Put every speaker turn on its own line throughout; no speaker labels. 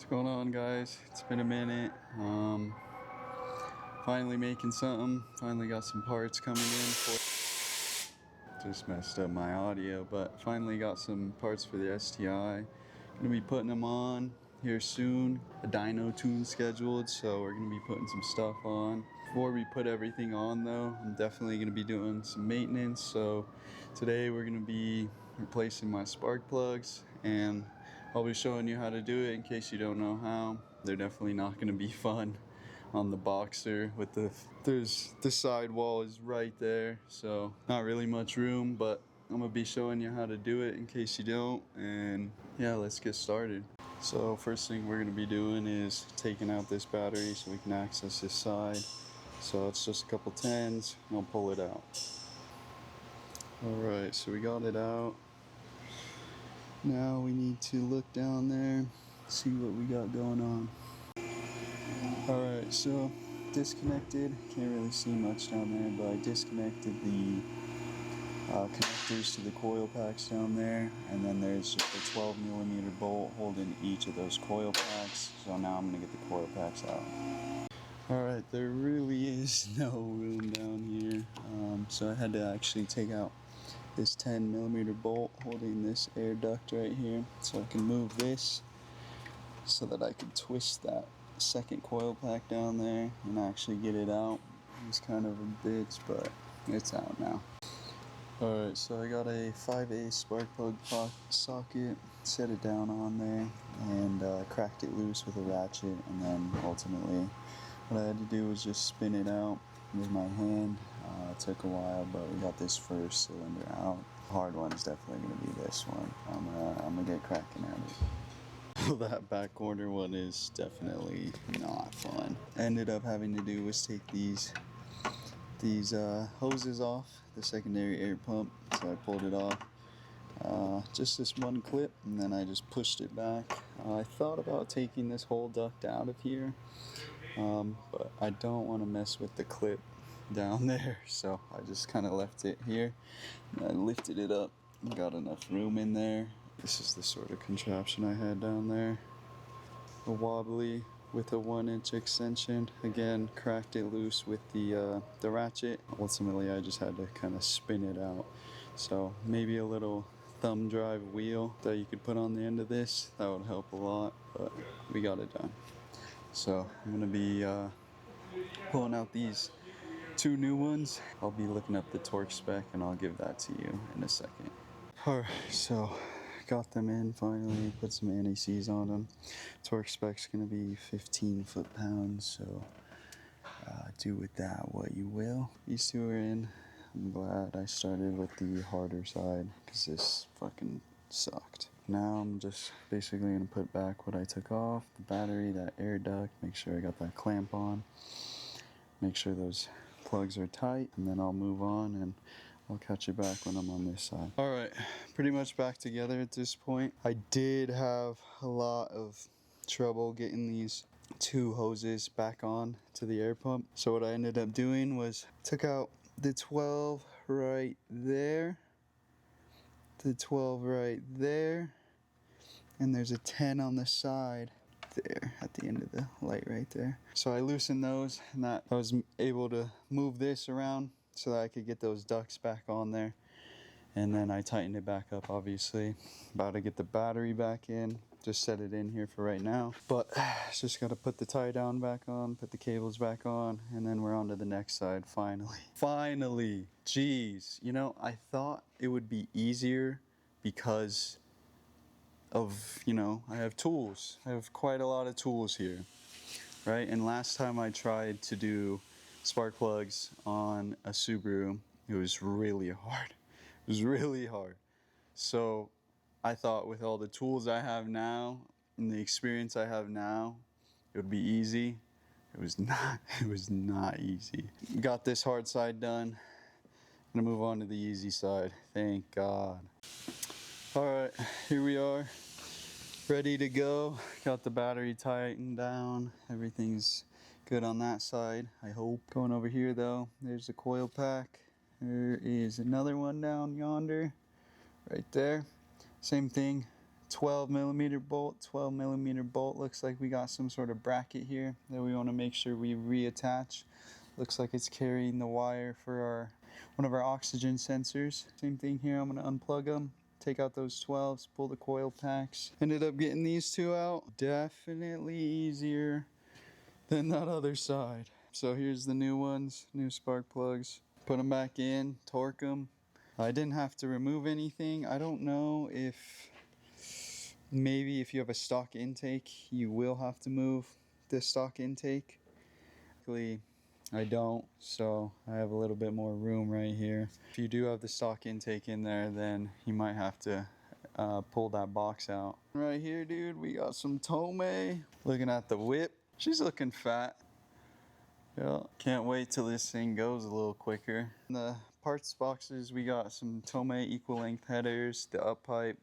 What's going on, guys? It's been a minute. Finally making something. Finally got some parts coming in for. Just messed up my audio, but finally got some parts for the STI. Gonna be putting them on here soon. A dyno tune scheduled, so we're gonna be putting some stuff on. Before we put everything on, though, I'm definitely gonna be doing some maintenance. So today we're gonna be replacing my spark plugs, and I'll be showing you how to do it in case you don't know how. They're definitely not going to be fun on the Boxer with the side wall is right there, so not really much room, but I'm going to be showing you how to do it in case you don't. And yeah, let's get started. So first thing we're going to be doing is taking out this battery so we can access this side. So it's just a couple 10s and I'll pull it out. Alright, so we got it out. Now we need to look down there, see what we got going on. Alright, so disconnected. Can't really see much down there, but I disconnected the connectors to the coil packs down there, and then there's just a 12mm bolt holding each of those coil packs. So now I'm going to get the coil packs out. Alright, there really is no room down here, so I had to actually take out this 10mm bolt holding this air duct right here, so I can move this so that I can twist that second coil pack down there and actually get it out. It's kind of a bitch, but it's out now. Alright, so I got a 5A spark plug socket, set it down on there, and cracked it loose with a ratchet, and then ultimately what I had to do was just spin it out with my hand. It took a while, but we got this first cylinder out. The hard one is definitely going to be this one. I'm gonna get cracking at it. That back corner one is definitely not fun. Ended up having to do was take these hoses off the secondary air pump, so I pulled it off. Just this one clip, and then I just pushed it back. I thought about taking this whole duct out of here, but I don't want to mess with the clip down there, so I just kind of left it here, and I lifted it up and got enough room in there. This is the sort of contraption I had down there, a wobbly with a 1-inch extension. Again, cracked it loose with the ratchet. Ultimately I just had to kind of spin it out, so maybe a little thumb drive wheel that you could put on the end of this, that would help a lot, but we got it done. So I'm gonna be pulling out these 2 new ones. I'll be looking up the torque spec and I'll give that to you in a second. Alright, so got them in finally, put some anti-seize on them. Torque spec's gonna be 15 foot-pounds, so do with that what you will. These 2 are in. I'm glad I started with the harder side because this fucking sucked. Now I'm just basically gonna put back what I took off, the battery, that air duct, make sure I got that clamp on, make sure those plugs are tight, and then I'll move on and I'll catch you back when I'm on this side. Alright, pretty much back together at this point. I did have a lot of trouble getting these 2 hoses back on to the air pump. So what I ended up doing was took out the 12 right there, the 12 right there, and there's a 10 on the side there at the end of the light right there. So I loosened those, and that I was able to move this around so that I could get those ducts back on there, and then I tightened it back up. Obviously about to get the battery back in, just set it in here for right now, but just got to put the tie down back on, put the cables back on, and then we're on to the next side. Finally, jeez, you know, I thought it would be easier because of, you know, I have tools. I have quite a lot of tools here, right? And last time I tried to do spark plugs on a Subaru, it was really hard. It was really hard. So I thought with all the tools I have now and the experience I have now, it would be easy. It was not. It was not easy. Got this hard side done. Gonna move on to the easy side. Thank God. Alright, here we are. Ready to go. Got the battery tightened down. Everything's good on that side, I hope. Going over here though, there's the coil pack. There is another one down yonder, right there. Same thing, 12 millimeter bolt. 12 millimeter bolt. Looks like we got some sort of bracket here that we want to make sure we reattach. Looks like it's carrying the wire for one of our oxygen sensors. Same thing here. I'm going to unplug them, take out those 12s, pull the coil packs. Ended up getting these two out. Definitely easier than that other side. So here's the new ones, new spark plugs. Put them back in, torque them. I didn't have to remove anything. I don't know if maybe if you have a stock intake, you will have to move the stock intake. Luckily, I don't, so I have a little bit more room right here. If you do have the stock intake in there, then you might have to pull that box out. Right here, dude, we got some Tomei. Looking at the whip, she's looking fat. Yeah, can't wait till this thing goes a little quicker. In the parts boxes, we got some Tomei equal length headers, the up pipe,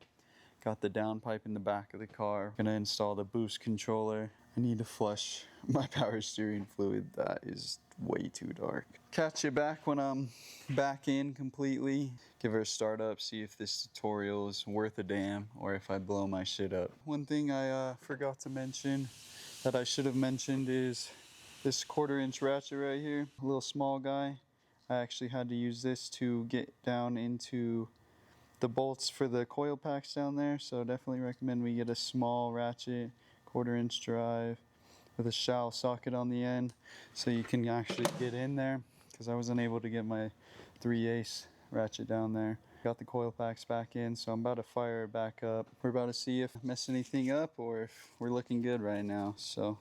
got the down pipe in the back of the car. Gonna install the boost controller. I need to flush my power steering fluid. That is way too dark. Catch you back when I'm back in completely. Give her a start up, see if this tutorial is worth a damn or if I blow my shit up. One thing I forgot to mention that I should have mentioned is this 1/4 inch ratchet right here. A little small guy. I actually had to use this to get down into the bolts for the coil packs down there, so definitely recommend we get a small ratchet, 1/4 inch drive with a shell socket on the end so you can actually get in there, because I wasn't able to get my 3/8 ratchet down there. Got the coil packs back in, so I'm about to fire it back up. We're about to see if I mess anything up or if we're looking good right now. So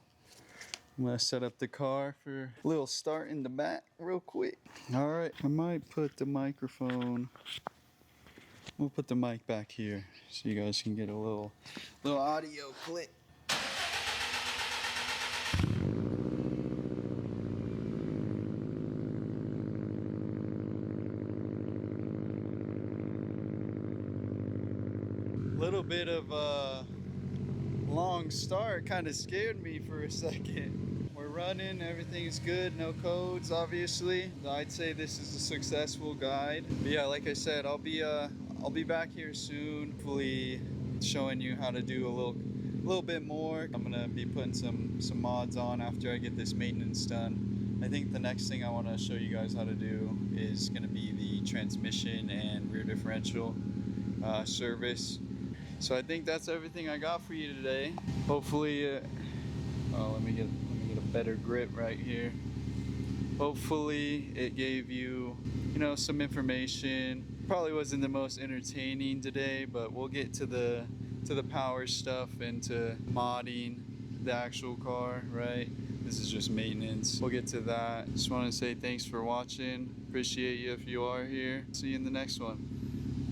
I'm gonna set up the car for a little start in the back real quick. All right, I might put the microphone, we'll put the mic back here so you guys can get a little audio clip. Little bit of a long start kind of scared me for a second. We're running, everything's good, no codes obviously. I'd say this is a successful guide. But yeah, like I said, I'll be back here soon, hopefully showing you how to do a little bit more. I'm gonna be putting some mods on after I get this maintenance done. I think the next thing I want to show you guys how to do is gonna be the transmission and rear differential service. So I think that's everything I got for you today. Hopefully, let me get a better grip right here. Hopefully it gave you, some information. Probably wasn't the most entertaining today, but we'll get to the power stuff and to modding the actual car, right? This is just maintenance. We'll get to that. Just want to say thanks for watching. Appreciate you if you are here. See you in the next one.